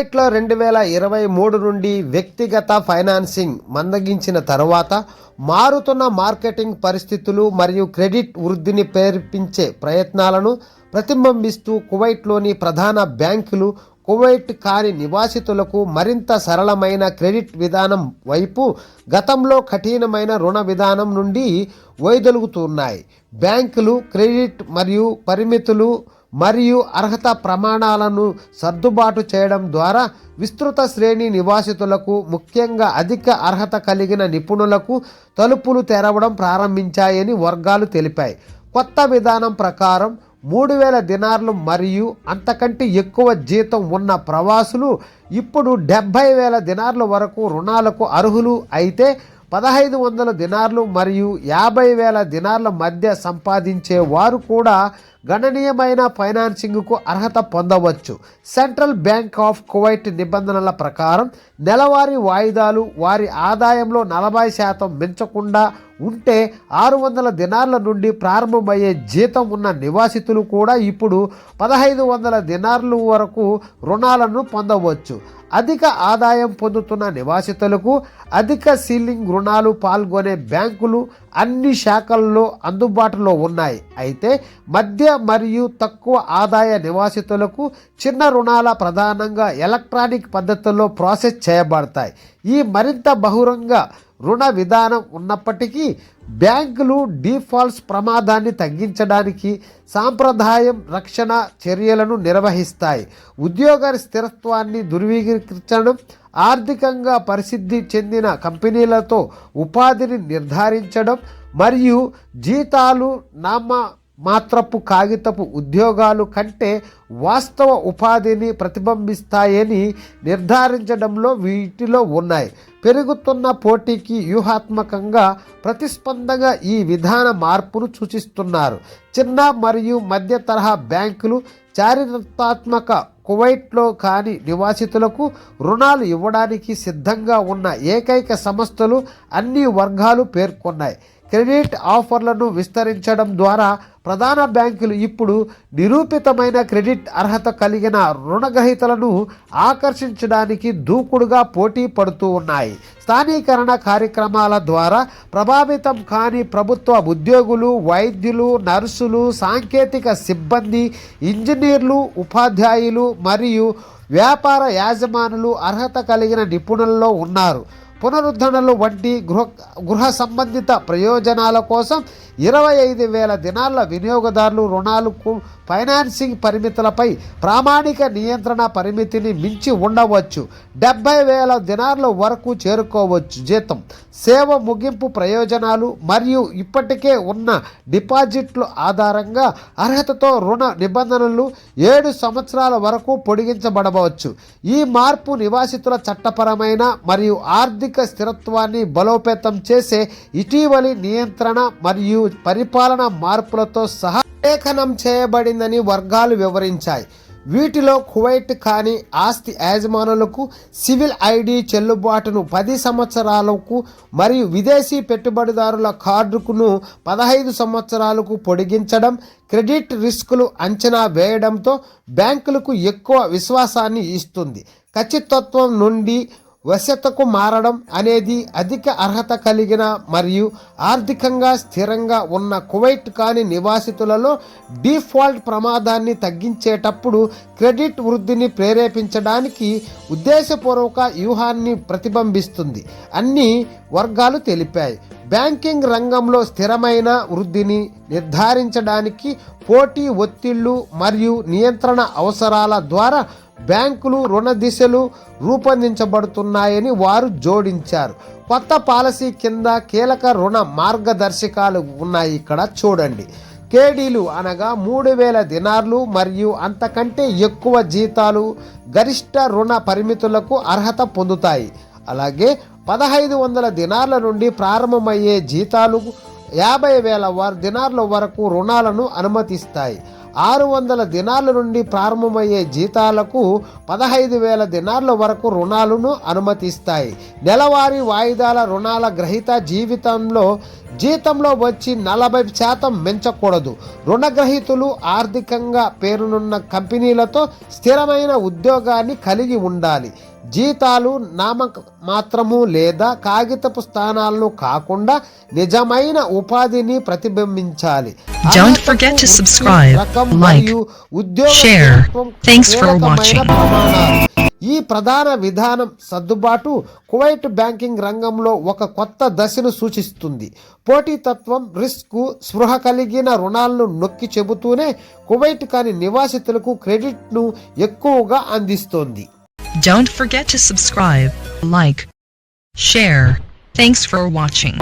కువైట్లో 2023 నుండి వ్యక్తిగత ఫైనాన్సింగ్ మందగించిన తర్వాత మారుతున్న మార్కెటింగ్ పరిస్థితులు మరియు క్రెడిట్ వృద్ధిని ప్రేరేపించే ప్రయత్నాలను ప్రతిబింబిస్తూ కువైట్లోని ప్రధాన బ్యాంకులు కువైట్ కాని నివాసితులకు మరింత సరళమైన క్రెడిట్ విధానం వైపు గతంలో కఠినమైన రుణ విధానం నుండి వైదొలుగుతున్నాయి. బ్యాంకులు క్రెడిట్ మరియు పరిమితులు మరియు అర్హత ప్రమాణాలను సర్దుబాటు చేయడం ద్వారా విస్తృత శ్రేణి నివాసితులకు, ముఖ్యంగా అధిక అర్హత కలిగిన నిపుణులకు తలుపులు తెరవడం ప్రారంభించాయని వర్గాలు తెలిపాయి. కొత్త విధానం ప్రకారం 3,000 దినార్లు మరియు అంతకంటే ఎక్కువ జీతం ఉన్న ప్రవాసులు ఇప్పుడు 70,000 దినార్ల వరకు రుణాలకు అర్హులు అయితే 1,500 దినార్లు మరియు 50,000 దినార్ల మధ్య సంపాదించే వారు కూడా గణనీయమైన ఫైనాన్సింగ్కు అర్హత పొందవచ్చు. సెంట్రల్ బ్యాంక్ ఆఫ్ కువైట్ నిబంధనల ప్రకారం నెలవారీ వాయిదాలు వారి ఆదాయంలో 40% మించకుండా ఉంటే 600 దినార్ల నుండి ప్రారంభమయ్యే జీతం ఉన్న నివాసితులు కూడా ఇప్పుడు 1,500 దినార్లు వరకు రుణాలను పొందవచ్చు. అధిక ఆదాయం పొందుతున్న నివాసితులకు అధిక సీలింగ్ రుణాలు పాల్గొనే బ్యాంకులు అన్ని శాఖల్లో అందుబాటులో ఉన్నాయి. అయితే మధ్య మరియు తక్కువ ఆదాయ నివాసితులకు చిన్న రుణాల ప్రధానంగా ఎలక్ట్రానిక్ పద్ధతుల్లో ప్రాసెస్ చేయబడతాయి. ఈ మరింత బహిరంగ రుణ విధానం ఉన్నప్పటికీ బ్యాంకులు డిఫాల్ట్స్ ప్రమాదాన్ని తగ్గించడానికి సాంప్రదాయం రక్షణ చర్యలను నిర్వహిస్తాయి. ఉద్యోగ స్థిరత్వాన్ని ధృవీకరించడం, ఆర్థికంగా ప్రసిద్ధి చెందిన కంపెనీలతో ఉపాధిని నిర్ధారించడం మరియు జీతాలు మాత్రపు కాగితపు ఉద్యోగాలు కంటే వాస్తవ ఉపాధిని ప్రతిబింబిస్తాయని నిర్ధారించడంలో వీటిలో ఉన్నాయి. పెరుగుతున్న పోటీకి వ్యూహాత్మకంగా ప్రతిస్పందనగా ఈ విధాన మార్పును సూచిస్తున్నారు. చిన్న మరియు మధ్య తరహా బ్యాంకులు చారిత్రాత్మక కువైట్లో కాని నివాసితులకు రుణాలు ఇవ్వడానికి సిద్ధంగా ఉన్న ఏకైక సంస్థలు అన్ని వర్గాలు పేర్కొన్నాయి. క్రెడిట్ ఆఫర్లను విస్తరించడం ద్వారా ప్రధాన బ్యాంకులు ఇప్పుడు నిరూపితమైన క్రెడిట్ అర్హత కలిగిన రుణగ్రహీతలను ఆకర్షించడానికి దూకుడుగా పోటీ పడుతూ ఉన్నాయి. స్థానీకరణ కార్యక్రమాల ద్వారా ప్రభావితం కాని ప్రభుత్వ ఉద్యోగులు, వైద్యులు, నర్సులు, సాంకేతిక సిబ్బంది, ఇంజనీర్లు, ఉపాధ్యాయులు మరియు వ్యాపార యాజమానులు అర్హత కలిగిన నిపుణులలో ఉన్నారు. పునరుద్ధరణలు వంటి గృహ సంబంధిత ప్రయోజనాల కోసం 25,000 దినార్ల వినియోగదారులు రుణాలకు ఫైనాన్సింగ్ పరిమితులపై ప్రామాణిక నియంత్రణ పరిమితిని మించి ఉండవచ్చు. 70,000 దినార్ల వరకు చేరుకోవచ్చు. జీతం, సేవ ముగింపు ప్రయోజనాలు మరియు ఇప్పటికే ఉన్న డిపాజిట్లు ఆధారంగా అర్హతతో రుణ నిబంధనలు 7 సంవత్సరాల వరకు పొడిగించబడవచ్చు. ఈ మార్పు నివాసితుల చట్టపరమైన మరియు ఆర్థిక స్థిరత్వాన్ని బలోపేతం చేసే ఇటీవలి నియంత్రణ మరియు పరిపాలన మార్పులతో సహా లేఖనం చేయబడిందని వర్గాలు వివరించాయి. వీటిలో కువైట్ కాని ఆస్తి యజమానులకు సివిల్ ఐడి చెల్లుబాటును 10 సంవత్సరాలకు మరియు విదేశీ పెట్టుబడిదారుల కార్డుకును 15 సంవత్సరాలకు పొడిగించడం, క్రెడిట్ రిస్కులు అంచనా వేయడంతో బ్యాంకులకు ఎక్కువ విశ్వాసాన్ని ఇస్తుంది. ఖచ్చితత్వం నుండి వశ్యతకు మారడం అనేది అధిక అర్హత కలిగిన మరియు ఆర్థికంగా స్థిరంగా ఉన్న కువైట్ కాని నివాసితులలో డిఫాల్ట్ ప్రమాదాన్ని తగ్గించేటప్పుడు క్రెడిట్ వృద్ధిని ప్రేరేపించడానికి ఉద్దేశపూర్వక వ్యూహాన్ని ప్రతిబింబిస్తుంది అన్ని వర్గాలు తెలిపాయి. బ్యాంకింగ్ రంగంలో స్థిరమైన వృద్ధిని నిర్ధారించడానికి పోటీ ఒత్తిళ్లు మరియు నియంత్రణ అవసరాల ద్వారా బ్యాంకులు రుణ దిశలు రూపొందించబడుతున్నాయని వారు జోడించారు. కొత్త పాలసీ కింద కీలక రుణ మార్గదర్శకాలు ఉన్నాయి. ఇక్కడ చూడండి. కేడీలు అనగా 3,000 దినార్లు మరియు అంతకంటే ఎక్కువ జీతాలు గరిష్ట రుణ పరిమితులకు అర్హత పొందుతాయి. అలాగే 1,500 దినార్ల నుండి ప్రారంభమయ్యే జీతాలు 50,000 దినార్ల వరకు రుణాలను అనుమతిస్తాయి. 600 దినాల నుండి ప్రారంభమయ్యే జీతాలకు 15,000 దినార్ల వరకు రుణాలను అనుమతిస్తాయి. నెలవారీ వాయిదాల రుణాల గ్రహీత జీతంలో వచ్చి 40% మించకూడదు. రుణగ్రహీతులు ఆర్థికంగా పేరునున్న కంపెనీలతో స్థిరమైన ఉద్యోగాన్ని కలిగి ఉండాలి. జీతాలు నామమాత్రము లేదా కాగితపు స్థానాలను కాకుండా నిజమైన ఉపాధిని ప్రతిబింబించాలి. Don't forget to subscribe, like, share. Thanks for watching. ఈ ప్రధాన విధానం సర్దుబాటు కువైట్ బ్యాంకింగ్ రంగంలో ఒక కొత్త దశను సూచిస్తుంది. పోటీతత్వం, రిస్క్ స్పృహ కలిగిన రుణాలను నొక్కి చెబుతూనే కువైట్ కాని నివాసితులకు క్రెడిట్ను ఎక్కువగా అందిస్తోంది. Don't forget to subscribe, like, share. Thanks for watching.